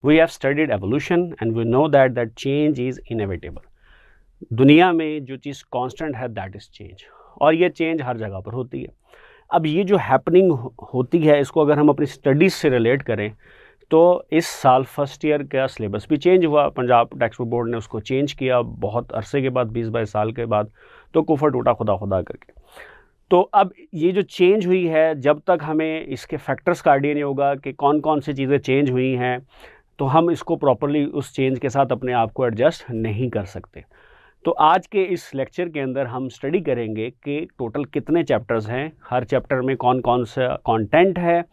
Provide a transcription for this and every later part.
We have studied evolution and we know that change is inevitable. दुनिया में जो चीज़ कांस्टेंट है दैट इज़ चेंज, और ये चेंज हर जगह पर होती है। अब ये जो हैपनिंग होती है, इसको अगर हम अपनी स्टडीज़ से रिलेट करें तो इस साल फर्स्ट ईयर का सिलेबस भी चेंज हुआ। पंजाब टेक्स्ट बुक बोर्ड ने उसको चेंज किया बहुत अरसे के बाद, 20-22 साल के बाद। तो कुफर टूटा खुदा खुदा करके। तो अब ये जो चेंज हुई है, जब तक हमें इसके फैक्टर्स का आइडिया नहीं होगा कि कौन कौन सी चीज़ें चेंज हुई हैं, तो हम इसको प्रॉपरली उस चेंज के साथ अपने आप को एडजस्ट नहीं कर सकते। तो आज के इस लेक्चर के अंदर हम स्टडी करेंगे कि टोटल कितने चैप्टर्स हैं, हर चैप्टर में कौन कौन सा कंटेंट है,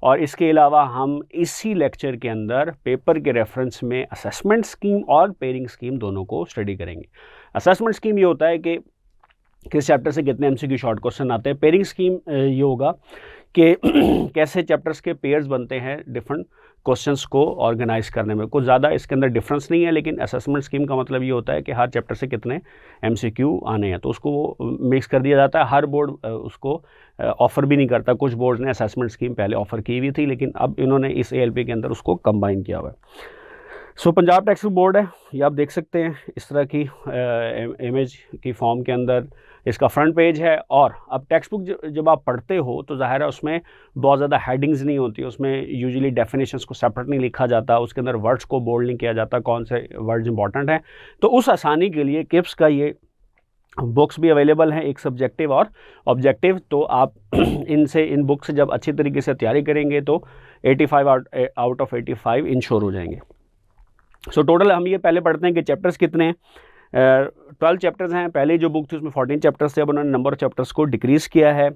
और इसके अलावा हम इसी लेक्चर के अंदर पेपर के रेफरेंस में असेसमेंट स्कीम और पेयरिंग स्कीम दोनों को स्टडी करेंगे। असेसमेंट स्कीम ये होता है कि किस चैप्टर से कितने एमसीक्यू शॉर्ट क्वेश्चन आते हैं। पेयरिंग स्कीम ये होगा कि कैसे चैप्टर्स के पेयर्स बनते हैं डिफरेंट क्वेश्चंस को ऑर्गेनाइज करने में। कुछ ज़्यादा इसके अंदर डिफरेंस नहीं है, लेकिन असेसमेंट स्कीम का मतलब ये होता है कि हर चैप्टर से कितने एमसीक्यू आने हैं, तो उसको वो मिक्स कर दिया जाता है। हर बोर्ड उसको ऑफ़र भी नहीं करता। कुछ बोर्ड ने असेसमेंट स्कीम पहले ऑफ़र की हुई थी, लेकिन अब इन्होंने इस एएलपी के अंदर उसको कंबाइन किया हुआ है। सो पंजाब टेक्स्ट बुक बोर्ड है, ये आप देख सकते हैं इस तरह की इमेज की फॉर्म के अंदर इसका फ्रंट पेज है। और अब टेक्स्ट बुक जब आप पढ़ते हो तो ज़ाहिर है उसमें बहुत ज़्यादा हेडिंग्स नहीं होती, उसमें यूजुअली डेफिनेशंस को सेपरेट नहीं लिखा जाता, उसके अंदर वर्ड्स को बोल्ड नहीं किया जाता कौन से वर्ड्स इंपॉर्टेंट हैं। तो उस आसानी के लिए किप्स का ये बुक्स भी अवेलेबल हैं, एक सब्जेक्टिव और ऑब्जेक्टिव। तो आप इन बुक से जब अच्छी तरीके से तैयारी करेंगे तो 85 आउट ऑफ 85 इंश्योर हो जाएंगे। सो टोटल हम ये पहले पढ़ते हैं कि चैप्टर्स कितने हैं। 12 चैप्टर्स हैं। पहले जो बुक थी उसमें 14 चैप्टर्स थे, अब उन्होंने नंबर ऑफ चैप्टर्स को डिक्रीज़ किया है।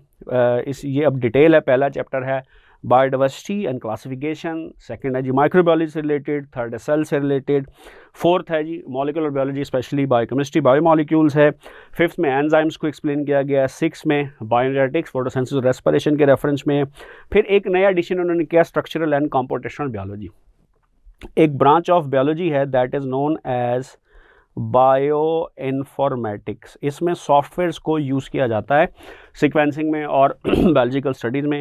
ये अब डिटेल है। पहला चैप्टर है बायोडाइवर्सिटी एंड क्लासिफिकेशन, सेकंड है जी माइक्रोबायोलॉजी से रिलेटेड, थर्ड है सेल से रिलेटेड, फोर्थ है जी molecular biology specially biochemistry biomolecules है, फिफ्थ में एंजाइम्स को एक्सप्लेन किया गया है, सिक्स में बायोएनर्जेटिक्स फोटोसिंथेसिस और रेस्पिरेशन के रेफरेंस में। फिर एक नया एडिशन उन्होंने किया स्ट्रक्चरल एंड कंप्यूटेशनल बायोलॉजी। एक ब्रांच ऑफ बायोलॉजी है that is known as bioinformatics. इसमें सॉफ्टवेयर्स को यूज़ किया जाता है सीक्वेंसिंग में और बायोलॉजिकल स्टडीज़ में।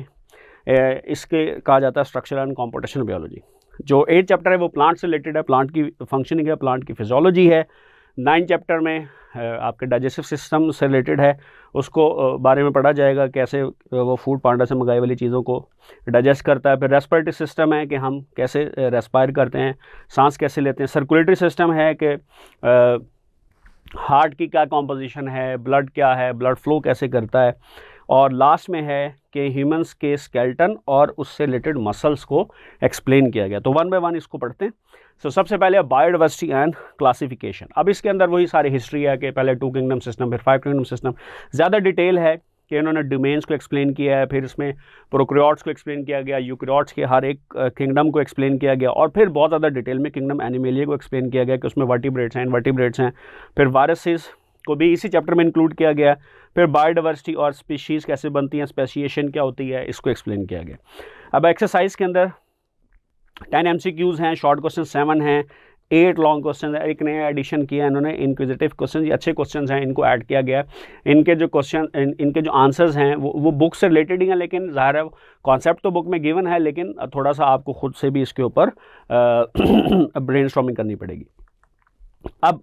इसके कहा जाता है स्ट्रक्चरल एंड कंप्यूटेशनल बायोलॉजी। जो 8 चैप्टर है वो प्लांट से रिलेटेड है, प्लांट की फंक्शनिंग है, प्लांट की फिजियोलॉजी है। 9 चैप्टर में आपके डाइजेस्टिव सिस्टम से रिलेटेड है, उसको बारे में पढ़ा जाएगा कैसे वो फूड पांडा से मंगाई वाली चीज़ों को डाइजेस्ट करता है। फिर रेस्पिरेटरी सिस्टम है कि हम कैसे रेस्पायर करते हैं, सांस कैसे लेते हैं। सर्कुलेटरी सिस्टम है कि हार्ट की क्या कॉम्पोजिशन है, ब्लड क्या है, ब्लड फ्लो कैसे करता है। और लास्ट में है कि ह्यूमंस के स्केलेटन और उससे रिलेटेड मसल्स को एक्सप्लेन किया गया। तो वन बाय वन इसको पढ़ते हैं। सो सबसे पहले बायोडाइवर्सिटी एंड क्लासिफिकेशन। अब इसके अंदर वही सारी हिस्ट्री है कि पहले 2 किंगडम सिस्टम, फिर 5 किंगडम सिस्टम। ज़्यादा डिटेल है कि इन्होंने डोमेन्स को एक्सप्लेन किया है, फिर इसमें प्रोकैरियोट्स को एक्सप्लेन किया गया, यूकैरियोट्स के हर एक किंगडम को एक्सप्लेन किया गया, और फिर बहुत ज़्यादा डिटेल में किंगडम एनिमलिया को एक्सप्लेन किया गया कि उसमें वर्टिब्रेट्स हैं, इनवर्टिब्रेट्स हैं। फिर वायरसेस को भी इसी चैप्टर में इंक्लूड किया गया। फिर बायोडाइवर्सिटी और स्पीशीज़ कैसे बनती हैं, स्पेसिएशन क्या होती है, इसको एक्सप्लेन किया गया। अब एक्सरसाइज के अंदर 10 MCQs हैं, शॉर्ट क्वेश्चन 7 हैं, 8 लॉन्ग क्वेश्चन है। एक नया एडिशन किया इन्होंने इंक्विजिटिव क्वेश्चन, ये अच्छे क्वेश्चन हैं, इनको ऐड किया गया। इनके जो क्वेश्चन इनके जो आंसर्स हैं वो बुक से रिलेटेड ही हैं, लेकिन ज़ाहिर है कॉन्सेप्ट तो बुक में गिवन है, लेकिन थोड़ा सा आपको खुद से भी इसके ऊपर ब्रेनस्टॉर्मिंग करनी पड़ेगी। अब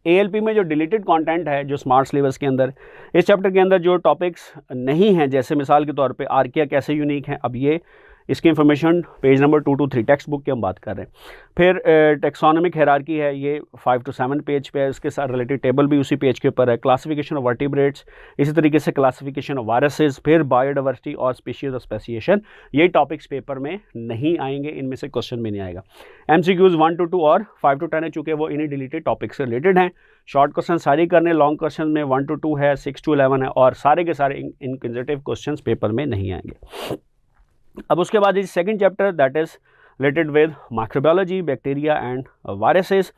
एएलपी में जो डिलीटेड कंटेंट है, जो स्मार्ट सिलेबस के अंदर, इस चैप्टर के अंदर जो टॉपिक्स नहीं हैं, जैसे मिसाल के तौर पे आर्किया कैसे यूनिक है, अब ये इसकी information page number 2 to 3 text book की हम बात कर रहे हैं। फिर टेक्सोनॉमिक हायरार्की है, ये 5 to 7 पेज पे है, इसके साथ रिलेटेड टेबल भी उसी पेज के ऊपर है। क्लासिफिकेशन ऑफ वर्टिब्रेट्स, इसी तरीके से क्लासिफिकेशन ऑफ वायरसेस, फिर बायोडाइवर्सिटी और स्पीशीज ऑफ स्पेसिएशन। ये टॉपिक्स पेपर में नहीं आएंगे, इनमें से क्वेश्चन भी नहीं आएगा। MCQs 1 to 2 और 5 to 10 है, चूँकि वो इन्हीं डिलीटेड टॉपिक से रिलेटेड हैं। शॉर्ट क्वेश्चन सारे करने, लॉन्ग क्वेश्चन में 1 to 2 है, 6 to 11 है, और सारे के सारे इंक्विजिटिव क्वेश्चन पेपर में नहीं आएंगे। अब उसके बाद इस second chapter that is related with microbiology, bacteria and viruses.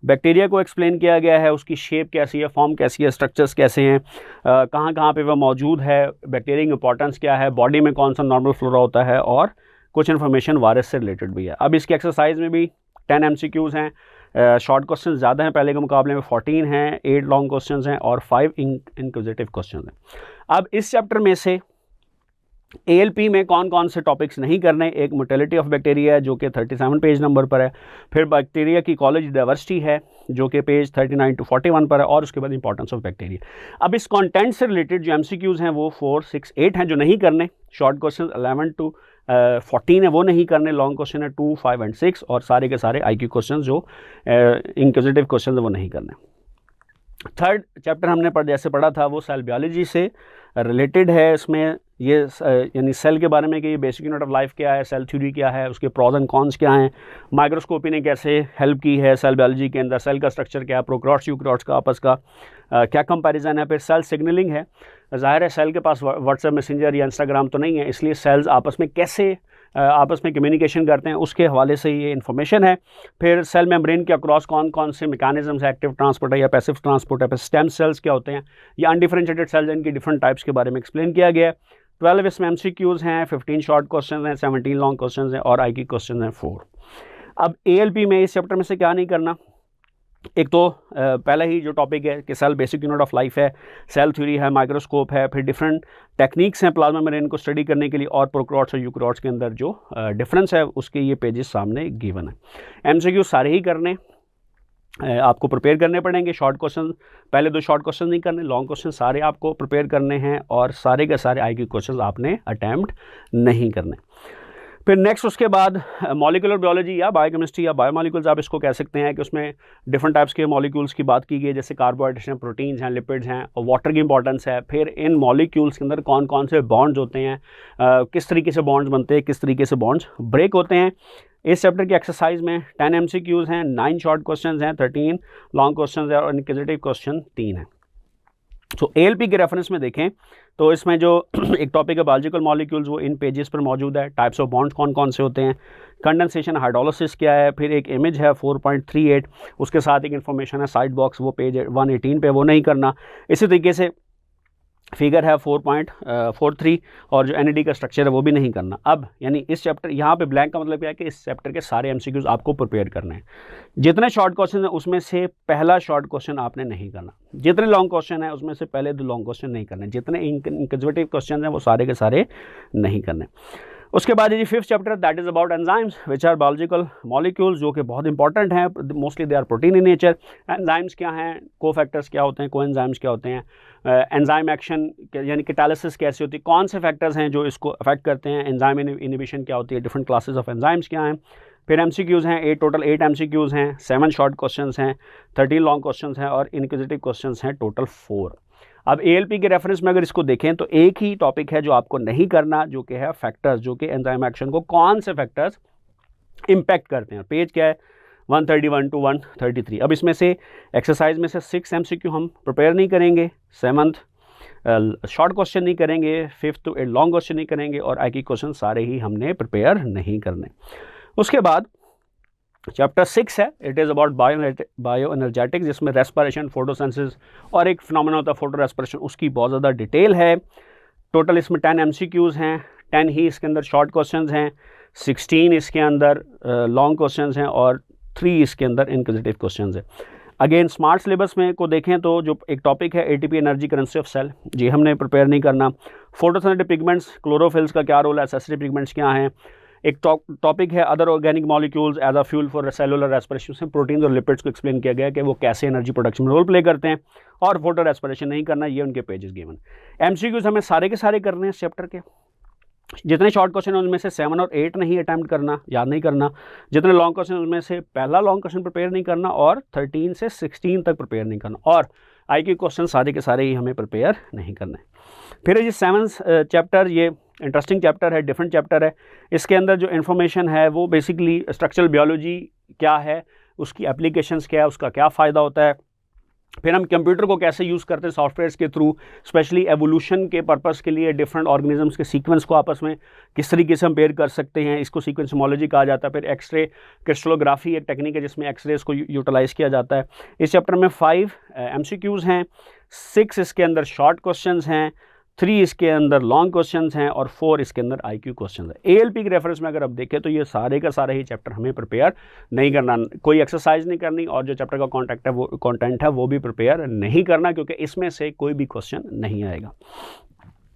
Bacteria को एक्सप्लेन किया गया है, उसकी शेप कैसी है, फॉर्म कैसी है, स्ट्रक्चर्स कैसे हैं, कहाँ कहाँ पे वह मौजूद है, बैक्टीरिया की इंपॉर्टेंस क्या है, बॉडी में कौन सा नॉर्मल फ्लोरा होता है, और कुछ इन्फॉर्मेशन वायरस से रिलेटेड भी है। अब इसकी एक्सरसाइज में भी 10 MCQs हैं। शॉर्ट क्वेश्चन ज़्यादा हैं पहले के मुकाबले में, 14 हैं, 8 लॉन्ग क्वेश्चन हैं और 5 इंक्विजिटिव क्वेश्चन हैं। अब इस चैप्टर में से ALP में कौन कौन से टॉपिक्स नहीं करने, एक मोटेलिटी ऑफ बैक्टीरिया है जो कि 37 पेज नंबर पर है, फिर बैक्टीरिया की इकोलॉजी डाइवर्सिटी है जो कि पेज 39 to 41 पर है, और उसके बाद इंपॉर्टेंस ऑफ बैक्टीरिया। अब इस कंटेंट से रिलेटेड जो MCQs हैं वो 4, 6, 8 हैं जो नहीं करने, शॉर्ट क्वेश्चन 11 to 14 है वो नहीं करने, लॉन्ग क्वेश्चन है 2, 5 and 6, और सारे के सारे IQ क्वेश्चन जो इंक्विजिटिव क्वेश्चन है वो नहीं करने। थर्ड चैप्टर हमने जैसे पढ़ा था वो सेल बायोलॉजी से रिलेटेड है। इसमें ये यानी सेल के बारे में कि ये बेसिक यूनिट ऑफ लाइफ क्या है, सेल थ्योरी क्या है, उसके प्रॉज एंड कॉन्स क्या हैं, माइक्रोस्कोपी ने कैसे हेल्प की है सेल बायोलॉजी के अंदर, सेल का स्ट्रक्चर क्या है, प्रोकैरियोट्स यूकैरियोट्स का आपस का क्या कंपैरिजन है, फिर सेल सिग्नलिंग है। ज़ाहिर है सेल के पास व्हाट्सएप मैसेंजर या इंस्टाग्राम तो नहीं है, इसलिए सेल्स आपस में कैसे आपस में कम्युनिकेशन करते हैं उसके हवाले से ये इन्फॉर्मेशन है। फिर सेल मेम्ब्रेन के अक्रॉस कौन कौन से मैकेनिज्म्स है, एक्टिव ट्रांसपोर्ट है या पैसिव ट्रांसपोर्ट है, फिर स्टेम सेल्स क्या होते हैं या अनडिफरेंशिएटेड सेल्स, इनकी डिफरेंट टाइप्स के बारे में एक्सप्लेन किया गया है। 12 इसमें MCQs हैं, 15 शॉर्ट क्वेश्चन हैं, 17 लॉन्ग क्वेश्चन हैं और IQ क्वेश्चन हैं 4। अब ALP में इस चैप्टर में से क्या नहीं करना, एक तो पहला ही जो टॉपिक है कि cell basic unit of life है, सेल थ्योरी है, माइक्रोस्कोप है, फिर डिफरेंट टेक्निक्स हैं प्लाज्मा मेम्ब्रेन को स्टडी करने के लिए, और प्रोकैरियोट्स और यूकैरियोट्स के अंदर जो डिफरेंस है उसके ये पेजेस सामने गिवन है। MCQ सारे ही करने आपको प्रिपेयर करने पड़ेंगे। शॉर्ट क्वेश्चन पहले 2 शॉर्ट क्वेश्चन नहीं करने, लॉन्ग क्वेश्चन सारे आपको प्रिपेयर करने हैं, और सारे के सारे IQ क्वेश्चन आपने अटैम्प्ट नहीं करने। फिर नेक्स्ट उसके बाद मॉलिक्यूलर बायोलॉजी या बायोकेमिस्ट्री या बायोमॉलिक्यूल्स आप इसको कह सकते हैं कि उसमें डिफरेंट टाइप्स के मॉलिक्यूल्स की बात की गई है, जैसे कार्बोहाइड्रेट्स हैं, प्रोटीन्स हैं, लिपिड्स हैं, और वाटर की इंपॉर्टेंस है। फिर इन मॉलिक्यूल्स के अंदर कौन कौन से बॉन्ड्स होते हैं, किस तरीके से बॉन्ड्स बनते हैं, किस तरीके से बॉन्ड्स ब्रेक होते हैं। इस चैप्टर की एक्सरसाइज में 10 MCQs हैं, 9 शॉर्ट क्वेश्चन हैं, 13 लॉन्ग क्वेश्चन हैं और इंक्विजिटिव क्वेश्चन 3 हैं। तो ALP के रेफरेंस में देखें तो इसमें जो एक टॉपिक है बायोलॉजिकल मॉलिक्यूल्स वो इन पेजेस पर मौजूद है। टाइप्स ऑफ बॉन्ड्स कौन कौन से होते हैं, कंडेंसेशन हाइड्रोलिसिस क्या है, फिर एक इमेज है 4.38, उसके साथ एक इन्फॉर्मेशन है साइड बॉक्स, वो पेज 118 पे, वो नहीं करना। इसी तरीके से फिगर है 4.43 और जो NAD का स्ट्रक्चर है वो भी नहीं करना। अब यानी इस चैप्टर यहाँ पे ब्लैंक का मतलब क्या है कि इस चैप्टर के सारे MCQs आपको प्रिपेयर करने हैं। जितने शॉर्ट क्वेश्चन हैं उसमें से पहला शॉर्ट क्वेश्चन आपने नहीं करना, जितने लॉन्ग क्वेश्चन हैं उसमें से पहले 2 लॉन्ग क्वेश्चन नहीं करने, जितने इंक्विजिटिव क्वेश्चन हैं वो सारे के सारे नहीं करने। उसके बाद ये 5th chapter that is about enzymes which are biological molecules, जो कि बहुत इंपॉर्टेंट हैं, mostly they are protein in nature. Enzymes क्या हैं, कोफैक्टर्स क्या होते हैं, कोएंजाइम्स क्या होते हैं, एंजाइम एक्शन यानी कैटालिसिस कैसे होती है, कौन से फैक्टर्स हैं जो इसको अफेक्ट करते हैं, एंजाइम इनहिबिशन क्या होती है, डिफरेंट क्लासेस ऑफ एंजाइम्स क्या हैं। फिर MCQs हैं टोटल 8 MCQs हैं, 7 शॉर्ट क्वेश्चंस हैं, 13 लॉन्ग क्वेश्चंस हैं और इंक्विजिटिव क्वेश्चंस हैं टोटल 4। अब ALP के रेफरेंस में अगर इसको देखें तो एक ही टॉपिक है जो आपको नहीं करना, जो कि है फैक्टर्स, जो कि एंजाइम एक्शन को कौन से फैक्टर्स इम्पैक्ट करते हैं। पेज क्या है 131 to 133। अब इसमें से एक्सरसाइज में से 6 MCQ हम प्रिपेयर नहीं करेंगे, 7th शॉर्ट क्वेश्चन नहीं करेंगे, 5th to 8 लॉन्ग क्वेश्चन नहीं करेंगे, और IQ क्वेश्चन सारे ही हमने प्रिपेयर नहीं करने। उसके बाद चैप्टर 6 है, it is about bio energetics, जिसमें रेस्पिरेशन, फोटोसिंथेसिस और एक फिनोमेना होता है फोटो रेस्पिरेशन, उसकी बहुत ज़्यादा डिटेल है। टोटल इसमें 10 MCQs हैं, 10 ही इसके अंदर शॉर्ट क्वेश्चंस हैं, 16 इसके अंदर लॉन्ग क्वेश्चंस हैं और 3 इसके अंदर इंक्विजिटिव क्वेश्चंस हैं। अगेन स्मार्ट सिलेबस में को देखें तो जो एक टॉपिक है ATP energy currency of cell, जी हमने प्रिपेयर नहीं करना। फोटोसिंथेटिक पिगमेंट्स, क्लोरोफिल्स का क्या रोल है, एसेसरी पिगमेंट्स क्या हैं। एक टॉपिक है other organic molecules as a fuel for cellular respiration, में प्रोटीन्स और लिपिड्स को एक्सप्लेन किया गया है कि वो कैसे एनर्जी प्रोडक्शन में रोल प्ले करते हैं, और फोटो रेस्पिरेशन नहीं करना, ये उनके पेजेस गिवन। MCQs हमें सारे के सारे करने हैं इस चैप्टर के। जितने शॉर्ट क्वेश्चन हैं उनमें से 7 और 8 नहीं अटैम्प्ट करना, याद नहीं करना। जितने लॉन्ग क्वेश्चन उनमें से पहला लॉन्ग क्वेश्चन प्रिपेयर नहीं करना, और 13 से 16 तक प्रिपेयर नहीं करना, और IQ क्वेश्चन सारे के सारे ही हमें प्रिपेयर नहीं करने। फिर ये 7th चैप्टर, ये इंटरेस्टिंग चैप्टर है, डिफरेंट चैप्टर है। इसके अंदर जो इन्फॉर्मेशन है वो बेसिकली स्ट्रक्चरल बायोलॉजी क्या है, उसकी एप्लीकेशंस क्या है, उसका क्या फ़ायदा होता है। फिर हम कंप्यूटर को कैसे यूज़ करते हैं सॉफ्टवेयर्स के थ्रू, स्पेशली एवोल्यूशन के पर्पस के लिए डिफरेंट ऑर्गेनिजम्स के सीक्वेंस को आपस में किस तरीके से हम पेयर कर सकते हैं, इसको सीक्वेंसमोलॉजी कहा जाता है। फिर एक्सरे क्रिस्टलोग्राफी एक टेक्निक है जिसमें एक्सरेज को यूटिलाइज़ किया जाता है। इस चैप्टर में 5 MCQs हैं, 6 इसके अंदर शॉर्ट क्वेश्चंस हैं, 3 इसके अंदर लॉन्ग क्वेश्चंस हैं और 4 इसके अंदर IQ क्वेश्चंस है। ALP के रेफरेंस में अगर आप देखें तो ये सारे का सारे ही चैप्टर हमें प्रिपेयर नहीं करना, कोई एक्सरसाइज नहीं करनी, और जो चैप्टर का कंटेंट है वो भी प्रिपेयर नहीं करना, क्योंकि इसमें से कोई भी क्वेश्चन नहीं आएगा।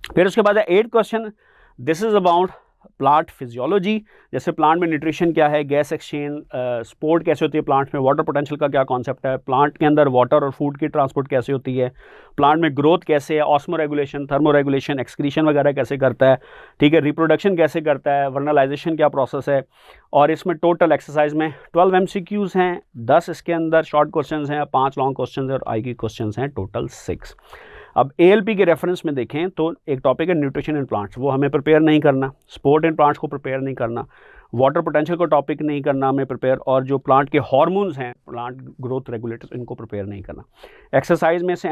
फिर उसके बाद है 8 question this is about plant physiology, जैसे प्लांट में न्यूट्रिशन क्या है, गैस एक्सचेंज, स्पोर्ट कैसे होती है प्लांट में, वाटर पोटेंशियल का क्या कॉन्सेप्ट है, प्लांट के अंदर वाटर और फूड की ट्रांसपोर्ट कैसे होती है, प्लांट में ग्रोथ कैसे है, osmo regulation, thermo regulation, excretion वगैरह कैसे करता है, ठीक है, रिप्रोडक्शन कैसे करता है, वर्नलाइजेशन क्या प्रोसेस है। और इसमें टोटल एक्सरसाइज में 12 MCQs हैं, 10 इसके अंदर शॉर्ट क्वेश्चन हैं, 5 लॉन्ग क्वेश्चन और आई की क्वेश्चन हैं, टोटल 6। अब ALP के रेफरेंस में देखें तो एक टॉपिक है न्यूट्रिशन इन प्लांट्स, वो हमें प्रिपेयर नहीं करना, स्पोर्ट इन प्लांट्स को प्रिपेयर नहीं करना, वाटर पोटेंशियल को टॉपिक नहीं करना हमें प्रिपेयर, और जो प्लांट के हार्मोन्स हैं, प्लांट ग्रोथ रेगुलेटर्स, इनको प्रिपेयर नहीं करना। एक्सरसाइज में से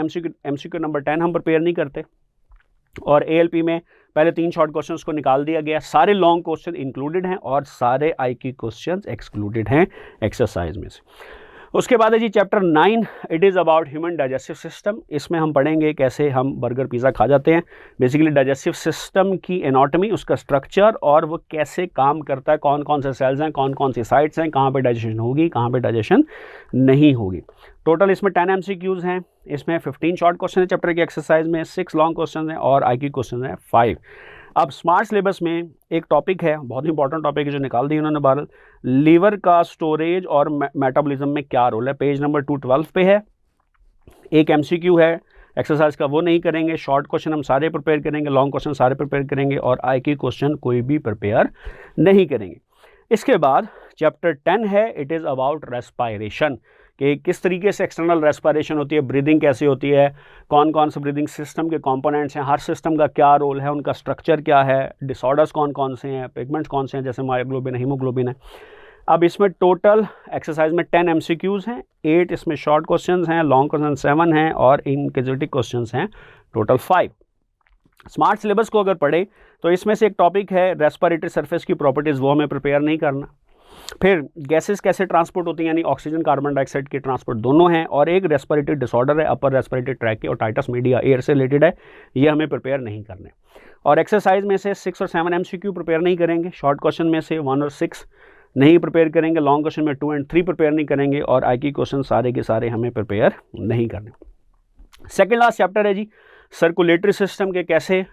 MCQ नंबर 10 हम प्रिपेयर नहीं करते, और ALP में पहले 3 शॉर्ट क्वेश्चंस को निकाल दिया गया, सारे लॉन्ग क्वेश्चन इंक्लूडेड हैं और सारे IQ क्वेश्चंस एक्सक्लूडेड हैं एक्सरसाइज में से। उसके बाद है जी chapter 9, it is about human digestive system. इसमें हम पढ़ेंगे कैसे हम बर्गर पिज़्ज़ा खा जाते हैं, बेसिकली डाइजेस्टिव सिस्टम की एनाटॉमी, उसका स्ट्रक्चर और वो कैसे काम करता है, कौन कौन से सेल्स हैं, कौन कौन सी साइट्स हैं, कहाँ पे डाइजेशन होगी, कहाँ पे डाइजेशन नहीं होगी। टोटल इसमें 10 MCQs हैं, इसमें 15 शॉर्ट क्वेश्चन है चैप्टर की एक्सरसाइज में, 6 लॉन्ग क्वेश्चन हैं और IQ क्वेश्चन हैं 5। अब स्मार्ट सिलेबस में एक टॉपिक है, बहुत इंपॉर्टेंट टॉपिक है जो निकाल दी उन्होंने बाहर, लीवर का स्टोरेज और मेटाबॉलिज्म में क्या रोल है, पेज नंबर 212 पे है। एक MCQ है एक्सरसाइज का, वो नहीं करेंगे, शॉर्ट क्वेश्चन हम सारे प्रिपेयर करेंगे, लॉन्ग क्वेश्चन सारे प्रिपेयर करेंगे और IQ क्वेश्चन कोई भी प्रिपेयर नहीं करेंगे। इसके बाद चैप्टर 10 है, इट इज़ अबाउट रेस्पायरेशन, कि किस तरीके से एक्सटर्नल रेस्पिरेशन होती है, ब्रीदिंग कैसे होती है, कौन कौन से ब्रीदिंग सिस्टम के कंपोनेंट्स हैं, हर सिस्टम का क्या रोल है, उनका स्ट्रक्चर क्या है, डिसऑर्डर्स कौन कौन से हैं, पिगमेंट्स कौन से हैं, जैसे मायोग्लोबिन, हीमोग्लोबिन है। अब इसमें टोटल एक्सरसाइज में 10 MCQs हैं, 8 इसमें शॉर्ट क्वेश्चंस हैं, लॉन्ग क्वेश्चन 7 हैं और इंक्विजिटिव क्वेश्चंस हैं टोटल 5। स्मार्ट सिलेबस को अगर पढ़े तो इसमें से एक टॉपिक है रेस्पिरेटरी सरफेस की प्रॉपर्टीज़, वो हमें प्रिपेयर नहीं करना। फिर गैसेस कैसे ट्रांसपोर्ट होती हैं, यानी ऑक्सीजन कार्बन डाइऑक्साइड की ट्रांसपोर्ट दोनों हैं, और एक रेस्पिरेटरी डिसऑर्डर है अपर रेस्पिरेटरी ट्रैक की और टाइटस मीडिया, एयर से रिलेटेड है, ये हमें प्रिपेयर नहीं करने। और एक्सरसाइज में से 6 और 7 MCQ प्रिपेयर नहीं करेंगे, शॉर्ट क्वेश्चन में से 1 और 6 नहीं प्रिपेयर करेंगे, लॉन्ग क्वेश्चन में 2 और 3 प्रिपेयर नहीं करेंगे और IQ क्वेश्चन सारे के सारे हमें प्रिपेयर नहीं करने। सेकेंड लास्ट चैप्टर है जी सर्कुलेटरी सिस्टम के कैसे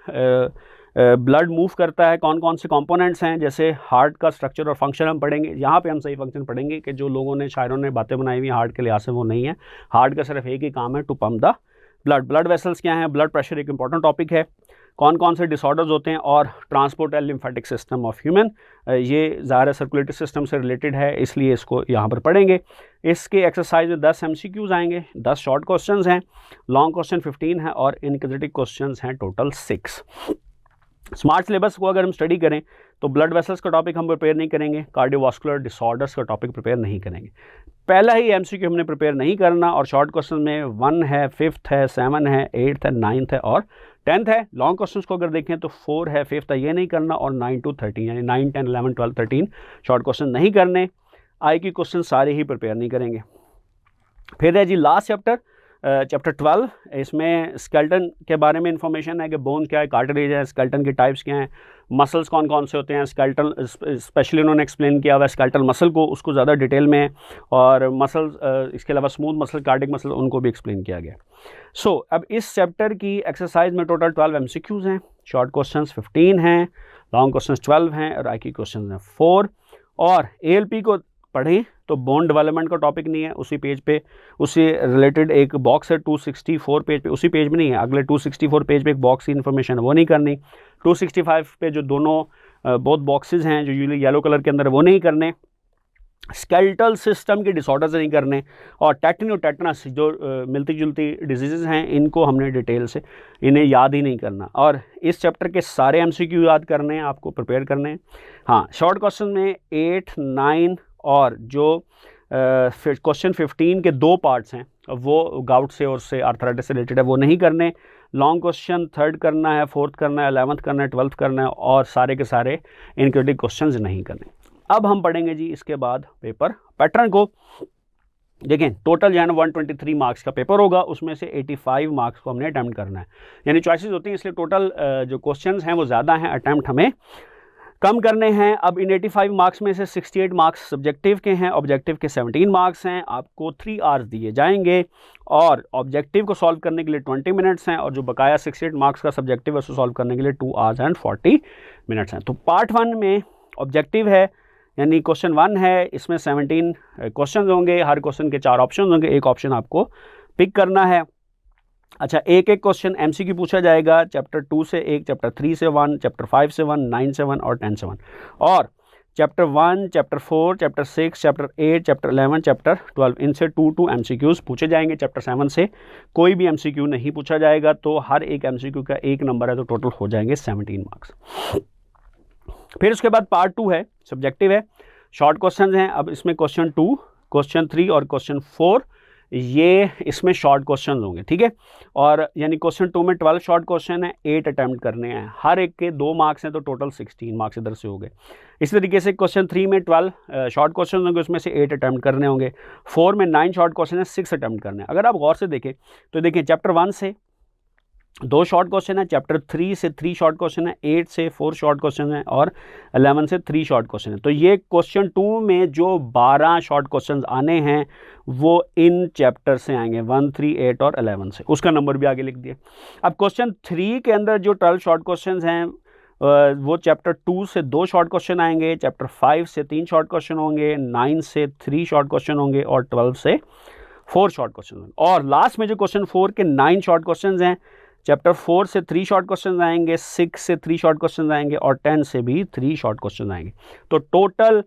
ब्लड मूव करता है, कौन कौन से कंपोनेंट्स हैं, जैसे हार्ट का स्ट्रक्चर और फंक्शन हम पढ़ेंगे। यहाँ पे हम सही फंक्शन पढ़ेंगे कि जो लोगों ने शायरों ने बातें बनाई हुई हार्ट के लिहाज से वो नहीं है। हार्ट का सिर्फ एक ही काम है, to pump the blood vessels क्या हैं, ब्लड प्रेशर एक इंपॉर्टेंट टॉपिक है, कौन कौन से डिसऑर्डर्स होते हैं, और transport and lymphatic system of human, ये ज़ाहिर सर्कुलेटरी सिस्टम से रिलेटेड है, इसलिए इसको यहाँ पर पढ़ेंगे। इसके एक्सरसाइज में 10 MCQs आएंगे, 10 शॉर्ट क्वेश्चंस हैं, लॉन्ग क्वेश्चन 15 है और इंक्विजिटिव क्वेश्चंस हैं टोटल 6। स्मार्ट सिलेबस को अगर हम स्टडी करें तो ब्लड वेसल्स का टॉपिक हम प्रिपेयर नहीं करेंगे, कार्डियोवास्कुलर डिसऑर्डर्स का टॉपिक प्रिपेयर नहीं करेंगे, पहला ही MCQ हमने प्रिपेयर नहीं करना। और शॉर्ट क्वेश्चन में 1 है, 5th है, 7 है, 8th है, 9th है और 10th है। लॉन्ग क्वेश्चंस को अगर देखें तो 4 है, 5th है, ये नहीं करना, और 9 to 13 यानी 9, 10, 11, 12, 13 शॉर्ट क्वेश्चन नहीं करने। IQ क्वेश्चन सारे ही प्रिपेयर नहीं करेंगे। फिर है जी लास्ट चैप्टर, चैप्टर 12, इसमें स्केल्टन के बारे में इंफॉर्मेशन है कि बोन क्या है, कार्टिलेज है, स्केल्टन के टाइप्स क्या हैं, मसल्स कौन कौन से होते हैं, स्केल्टन स्पेशली उन्होंने एक्सप्लेन किया हुआ है स्केल्टल मसल को, उसको ज़्यादा डिटेल में, और मसल्स इसके अलावा स्मूथ मसल, कार्डिक मसल, उनको भी एक्सप्लेन किया गया। सो अब इस चैप्टर की एक्सरसाइज में टोटल 12 MCQs हैं, शॉर्ट क्वेश्चंस 15 हैं, लॉन्ग क्वेश्चंस 12 हैं और IQ क्वेश्चन हैं 4। और ALP को पढ़ें तो बोन डेवलपमेंट का टॉपिक नहीं है, उसी पेज पे उससे रिलेटेड एक बॉक्स है 264 पेज पे, उसी पेज में नहीं है, अगले 264 पेज पे एक बॉक्स की इन्फॉर्मेशन है, वो नहीं करनी। 265 पे जो दोनों बोथ बॉक्सेस हैं जो यूजुअली येलो कलर के अंदर, वो नहीं करने। स्केलेटल सिस्टम के डिसऑर्डर्स नहीं करने, और टेटनी और टेटनस जो मिलती जुलती डिजीज़ हैं, इनको हमने डिटेल से इन्हें याद ही नहीं करना। और इस चैप्टर के सारे MCQ याद करने हैं, आपको प्रिपेयर करने हैं। हाँ, शॉर्ट क्वेश्चन में 8, 9 और जो क्वेश्चन 15 के 2 पार्ट्स हैं वो गाउट से और से आर्थराइटिस से रिलेटेड है, वो नहीं करने। लॉन्ग क्वेश्चन 3rd करना है, 4th करना है, 11th करना है, 12th करना है, और सारे के सारे इंक्लूडिव क्वेश्चंस नहीं करने। अब हम पढ़ेंगे जी इसके बाद पेपर पैटर्न को। देखें टोटल जो है ना 123 मार्क्स का पेपर होगा, उसमें से 85 मार्क्स को हमने अटैम्प्ट करना है, यानी चॉइसेस होती हैं, इसलिए टोटल जो क्वेश्चंस हैं वो ज़्यादा हैं, अटैम्प्ट हमें कम करने हैं। अब इन 85 मार्क्स में से 68 मार्क्स सब्जेक्टिव के हैं, ऑब्जेक्टिव के 17 मार्क्स हैं। आपको 3 आवर्स दिए जाएंगे और ऑब्जेक्टिव को सॉल्व करने के लिए 20 मिनट्स हैं और जो बकाया 68 मार्क्स का सब्जेक्टिव है उसको सॉल्व करने के लिए 2 आवर्स एंड 40 मिनट्स हैं। तो पार्ट 1 में ऑब्जेक्टिव है, यानी क्वेश्चन 1 है, इसमें 17 क्वेश्चन होंगे, हर क्वेश्चन के 4 ऑप्शन होंगे, एक ऑप्शन आपको पिक करना है। अच्छा, एक एक क्वेश्चन एमसीक्यू पूछा जाएगा, चैप्टर 2 से 1, चैप्टर 3 से 1, चैप्टर 5 से 1, 9 से 1 और 10 से 1, और chapter 1, chapter 4, chapter 6, chapter 8, chapter 11, chapter 12, इनसे 2 एमसीक्यूज पूछे जाएंगे। चैप्टर 7 से कोई भी एमसीक्यू नहीं पूछा जाएगा, तो हर एक एमसीक्यू का 1 नंबर है, तो टोटल हो जाएंगे 17 मार्क्स। फिर उसके बाद पार्ट 2 है, सब्जेक्टिव है, शॉर्ट क्वेश्चन हैं। अब इसमें क्वेश्चन 2, क्वेश्चन 3 और क्वेश्चन 4 ये इसमें शॉर्ट क्वेश्चन होंगे, ठीक है। और यानी क्वेश्चन 2 में 12 शॉर्ट क्वेश्चन है, 8 अटैम्प्ट करने हैं, हर एक के 2 मार्क्स हैं, तो टोटल 16 मार्क्स इधर से हो गए। इसी तरीके से क्वेश्चन 3 में 12 शॉर्ट क्वेश्चन होंगे, उसमें से 8 अटैम्प्ट करने होंगे। 4 में 9 शॉर्ट क्वेश्चन है, 6 अटैम्प्ट करने हैं। अगर आप गौर से देखें तो देखिए, चैप्टर 1 से 2 शॉर्ट क्वेश्चन है, चैप्टर 3 से 3 शॉर्ट क्वेश्चन है, 8 से 4 शॉर्ट क्वेश्चन है और 11 से 3 शॉर्ट क्वेश्चन है। तो ये क्वेश्चन 2 में जो 12 शॉर्ट क्वेश्चन आने हैं वो इन चैप्टर से आएंगे, 1, 3, 8 और 11 से, उसका नंबर भी आगे लिख दिया। अब क्वेश्चन 3 के अंदर जो 12 शॉर्ट क्वेश्चन हैं वो चैप्टर 2 से 2 शॉर्ट क्वेश्चन आएंगे, चैप्टर 5 से 3 शॉर्ट क्वेश्चन होंगे, 9 से 3 शॉर्ट क्वेश्चन होंगे और 12 से 4 शॉर्ट क्वेश्चन होंगे। और लास्ट में जो क्वेश्चन 4 के 9 शॉर्ट क्वेश्चन हैं, चैप्टर 4 से 3 शॉर्ट क्वेश्चन आएंगे, 6 से 3 शॉर्ट क्वेश्चन आएंगे और 10 से भी 3 शॉर्ट क्वेश्चन आएंगे। तो टोटल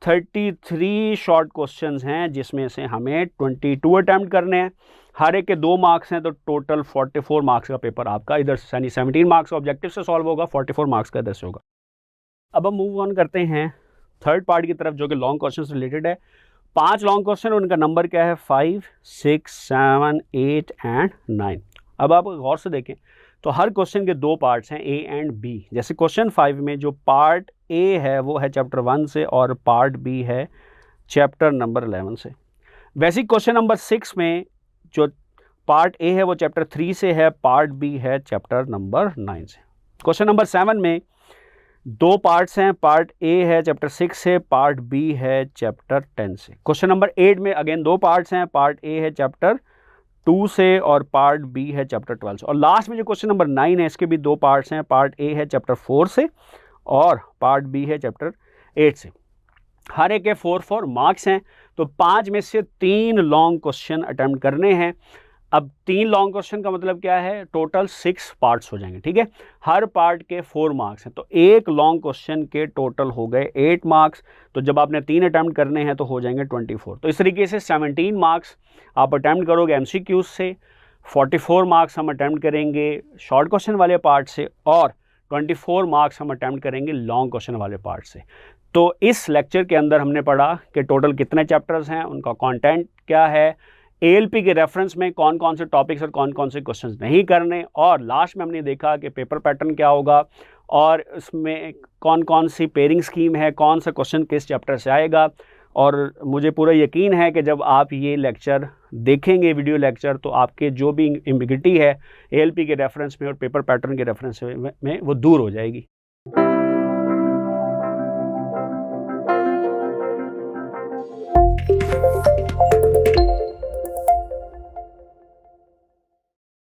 33 शॉर्ट क्वेश्चंस हैं, जिसमें से हमें 22 अटैम्प्ट करने हैं, हर एक के 2 मार्क्स हैं, तो टोटल 44 मार्क्स का पेपर आपका इधर से, यानी 17 मार्क्स ऑब्जेक्टिव से सॉल्व होगा, 44 मार्क्स का इधर से होगा। अब हम मूव ऑन करते हैं थर्ड पार्ट की तरफ, जो कि लॉन्ग क्वेश्चन से रिलेटेड है। 5 लॉन्ग क्वेश्चन, उनका नंबर क्या है, 5, 6, 7, 8 एंड 9। अब आप गौर से देखें तो हर क्वेश्चन के 2 पार्ट्स हैं, ए एंड बी। जैसे क्वेश्चन 5 में जो पार्ट ए है वो है चैप्टर 1 से और पार्ट बी है चैप्टर नंबर 11 से। वैसे क्वेश्चन नंबर 6 में जो पार्ट ए है वो चैप्टर 3 से है, पार्ट बी है चैप्टर नंबर 9 से। क्वेश्चन नंबर 7 में 2 पार्ट्स हैं, पार्ट ए है चैप्टर 6 से, पार्ट बी है चैप्टर 10 से। क्वेश्चन नंबर 8 में अगेन 2 पार्ट्स हैं, पार्ट ए है चैप्टर 2 से और पार्ट बी है चैप्टर 12 से। और लास्ट में जो क्वेश्चन नंबर 9 है, इसके भी 2 पार्ट्स हैं, पार्ट ए है चैप्टर 4 से और पार्ट बी है चैप्टर 8 से। हर एक के 4 मार्क्स हैं, तो 5 में से 3 लॉन्ग क्वेश्चन अटेम्प्ट करने हैं। अब 3 लॉन्ग क्वेश्चन का मतलब क्या है, टोटल 6 पार्ट्स हो जाएंगे, ठीक है। हर पार्ट के 4 मार्क्स हैं, तो एक लॉन्ग क्वेश्चन के टोटल हो गए 8 मार्क्स। तो जब आपने 3 अटैम्प्ट करने हैं तो हो जाएंगे 24। तो इस तरीके से 17 मार्क्स आप अटैम्प्ट करोगे एमसीक्यूज से, 44 मार्क्स हम अटैम्प्ट करेंगे शॉर्ट क्वेश्चन वाले पार्ट से और 24 मार्क्स हम अटैम्प्ट करेंगे लॉन्ग क्वेश्चन वाले पार्ट से। तो इस लेक्चर के अंदर हमने पढ़ा कि टोटल कितने चैप्टर्स हैं, उनका कंटेंट क्या है, एएलपी के रेफरेंस में कौन कौन से टॉपिक्स और कौन कौन से क्वेश्चंस नहीं करने, और लास्ट में हमने देखा कि पेपर पैटर्न क्या होगा और इसमें कौन कौन सी पेयरिंग स्कीम है, कौन सा क्वेश्चन किस चैप्टर से आएगा। और मुझे पूरा यकीन है कि जब आप ये लेक्चर देखेंगे, वीडियो लेक्चर, तो आपके जो भी एम्बिगिटी है एएलपी के रेफरेंस में और पेपर पैटर्न के रेफरेंस में वो दूर हो जाएगी।